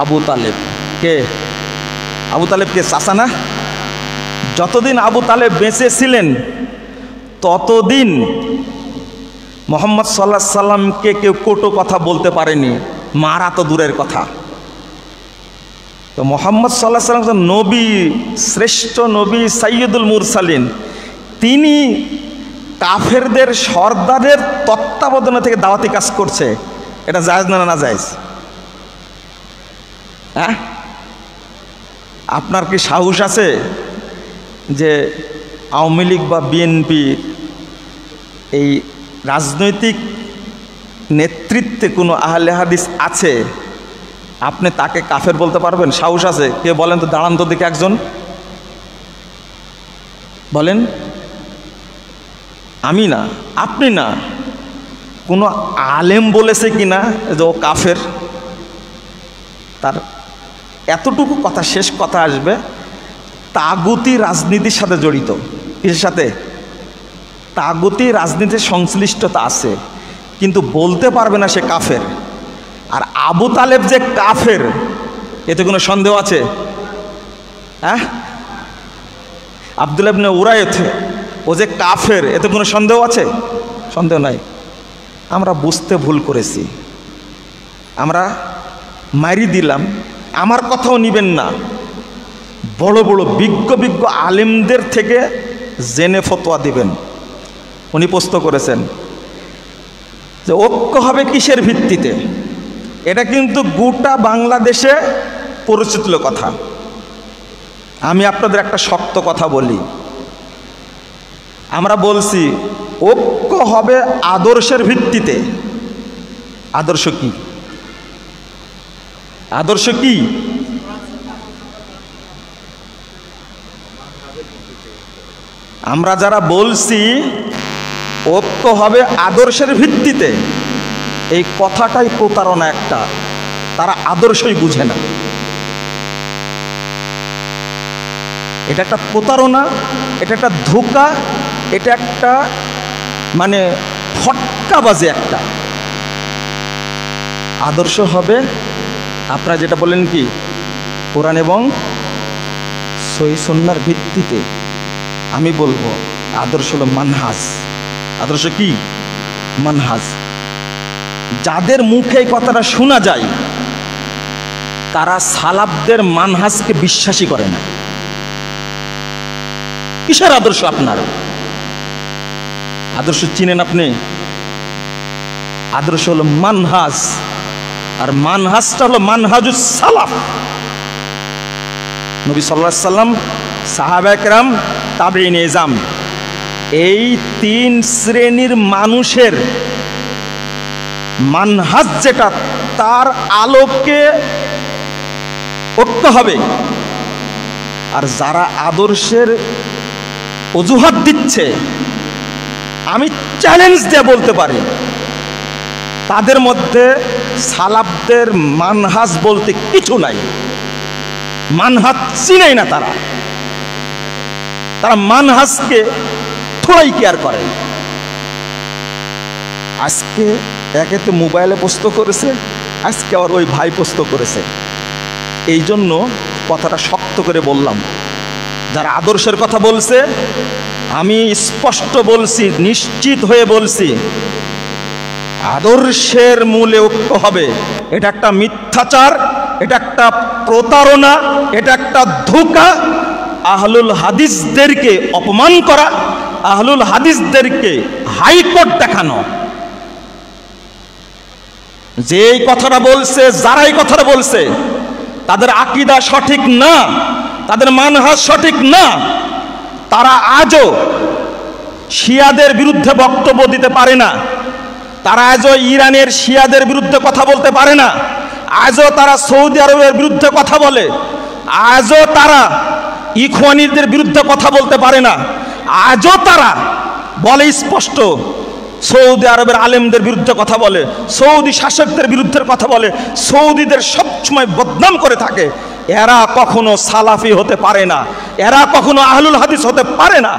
আবু তালেব। কে আবু তালেব? কে? চাচা না? যতদিন আবু তালেব বেঁচে ছিলেন ততদিন মুহাম্মদ সাল্লাল্লাহু আলাইহি সাল্লামকে কেউ কটু কথা বলতে পারেনি, মারা তো দূরের কথা। তো মুহাম্মদ সাল্লাল্লাহু আলাইহি সাল্লাম নবী, শ্রেষ্ঠ নবী, সাইয়্যিদুল মুরসালিন, তিনি কাফেরদের সর্দারের তত্ত্বাবধানে থেকে দাওয়াতি কাজ করছে। এটা জায়েজ না না জায়েজ? হ্যাঁ, আপনার কি সাহস আছে যে আওয়ামী লীগ বা বিএনপি এই রাজনৈতিক নেতৃত্বে কোনো আহলে হাদিস আছে, আপনি তাকে কাফের বলতে পারবেন? সাহস আছে? কে বলেন তো, দাঁড়ান তো দেখে একজন বলেন। আমি না, আপনি না, কোনো আলেম বলেছে কিনা যে ও কাফের? তার এতটুকু কথা, শেষ কথা আসবে, তাগুতি রাজনীতির সাথে জড়িত। কিসের সাথে? তাগুতি রাজনীতির সংশ্লিষ্টতা আছে, কিন্তু বলতে পারবে না সে কাফের। আর আবু তালেব যে কাফের এতে কোনো সন্দেহ আছে? হ্যাঁ, আব্দুল্লাহ ইবনে উরায়ত ও যে কাফের এতে কোনো সন্দেহ আছে? সন্দেহ নাই। আমরা বুঝতে ভুল করেছি, আমরা মারি দিলাম। আমার কথাও নিবেন না, বড় বড় বিজ্ঞ বিজ্ঞ আলেমদের থেকে জেনে ফতোয়া দিবেন। উনি প্রশ্ন করেছেন যে ঐক্য হবে কিসের ভিত্তিতে? এটা কিন্তু গোটা বাংলাদেশে পরিচিত কথা। আমি আপনাদের একটা শক্ত কথা বলি, আমরা বলছি ঐক্য হবে আদর্শের ভিত্তিতে। আদর্শ কি? আদর্শ কি? আমরা যারা বলছি ঐক্য হবে আদর্শের ভিত্তিতে, এই কথাটাই প্রতারণা একটা। তারা আদর্শই বুঝে না। এটা একটা প্রতারণা, এটা একটা ধোঁকা, এটা একটা মানে ফটকাবাজি একটা। আদর্শ হবে আপনারা যেটা বলেন কি, কোরআন এবং সহিহ সুন্নাহর ভিত্তিতে। আমি বলবো আদর্শ হলো মানহাজ। আদর্শ কি? মানহাজ। যাদের মুখে এই কথাটা শোনা যায় তারা সালাফদের মানহাজকে বিশ্বাসই করে না। কিসের আদর্শ আপনার? আদর্শ চিনেন আপনি? আদর্শ হলো মানহাজ, আর মানহাজটা হলো মানহাজুস সালাফ। নবী সাল্লাল্লাহু আলাইহি সাল্লাম, সাহাবায়ে কেরাম, তাবেঈন ইজাম, এই 3 শ্রেণীর মানুষের মানহাজ যেটা, তার আলোকে ঐক্য হবে। আর যারা আদর্শের অজুহাত দিচ্ছে, আমি চ্যালেঞ্জ দিয়ে বলতে পারি তাদের মধ্যে সালাফদের মানহাজ বলতে কিছু নাই। মানহাজ চিনেই না তারা। তারা মানহাজকে থোড়াই কেয়ার করে। আজকে একেতে মোবাইলে পোস্ট করেছে, আজকে আবার ওই ভাই পোস্ট করেছে। এই জন্য কথাটা শক্ত করে বললাম, যারা আদর্শের কথা বলছে, আমি স্পষ্ট বলছি, নিশ্চিত হয়ে বলছি, আদর্শের মূলে ঐক্য হবে। এটা একটা মিথ্যাচার, এটা একটা প্রতারণা, এটা একটা ধোঁকা। আহলুল হাদিসদেরকে অপমান করা, আহলুল হাদিসদেরকে হাইকোর্ট দেখানো। যে এই কথাটা বলছে, যারা এই কথাটা বলছে, তাদের আকীদা সঠিক না, তাদের মানহাজ সঠিক না। তারা আজও শিয়াদের বিরুদ্ধে বক্তব্য দিতে পারে না, তারা আজও ইরানের শিয়াদের বিরুদ্ধে কথা বলতে পারে না, আজও তারা সৌদি আরবের বিরুদ্ধে কথা বলে, আজও তারা ইখওয়ানিদের বিরুদ্ধে কথা বলতে পারে না, আজও তারা বলে স্পষ্ট সৌদি আরবের আলেমদের বিরুদ্ধে কথা বলে, সৌদি শাসকদের বিরুদ্ধে কথা বলে, সৌদিদের সবসময় বদনাম করে থাকে। এরা কখনো সালাফি হতে পারে না, এরা কখনো আহলুল হাদিস হতে পারে না।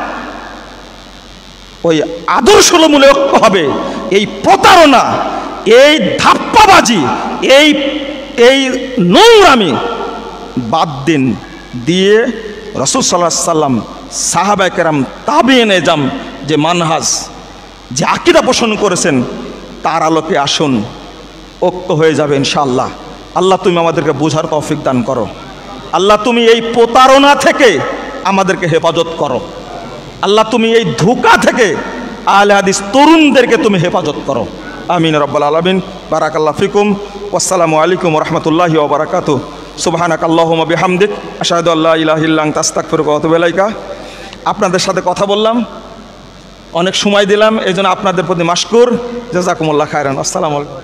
ওই আদর্শমূলে ঐক্য হবে। এই প্রতারণা, এই ধাপ্পাবাজি, এই নোংরামি বাদ দিন, দিয়ে রাসূল সাল্লাল্লাহু আলাইহি সাল্লাম, সাহাবায়ে কেরাম, তাবিঈন এজাম যে মানহাজ, যে আকীদা পোষণ করেছেন, তার আলোকে আসুন, ঐক্য হয়ে যাবে ইনশাআল্লাহ। আল্লাহ তুমি আমাদেরকে বোঝার তৌফিক দান করো। আল্লাহ তুমি এই প্রতারণা থেকে আমাদেরকে হেফাজত করো। আল্লাহ তুমি এই ধোঁকা থেকে আহলে হাদিস তরুণদেরকে তুমি হেফাজত করো। আমিন রাব্বাল আলামিন। বারাকাল্লাহু ফিকুম। আসসালামু আলাইকুম ওয়া রাহমাতুল্লাহি ওয়া বারাকাতুহু। সুবহানাকাল্লাহুম্মা বিহামদিক আশহাদু আল্লা ইলাহা ইল্লা আনতা আস্তাগফিরুকা ওয়া আতুবু ইলাইকা। আপনাদের সাথে কথা বললাম, অনেক সময় দিলাম, এই জন্য আপনাদের প্রতি মাশকুর। জাযাকুমুল্লাহ খায়রান। আসসালামু আলাইকুম।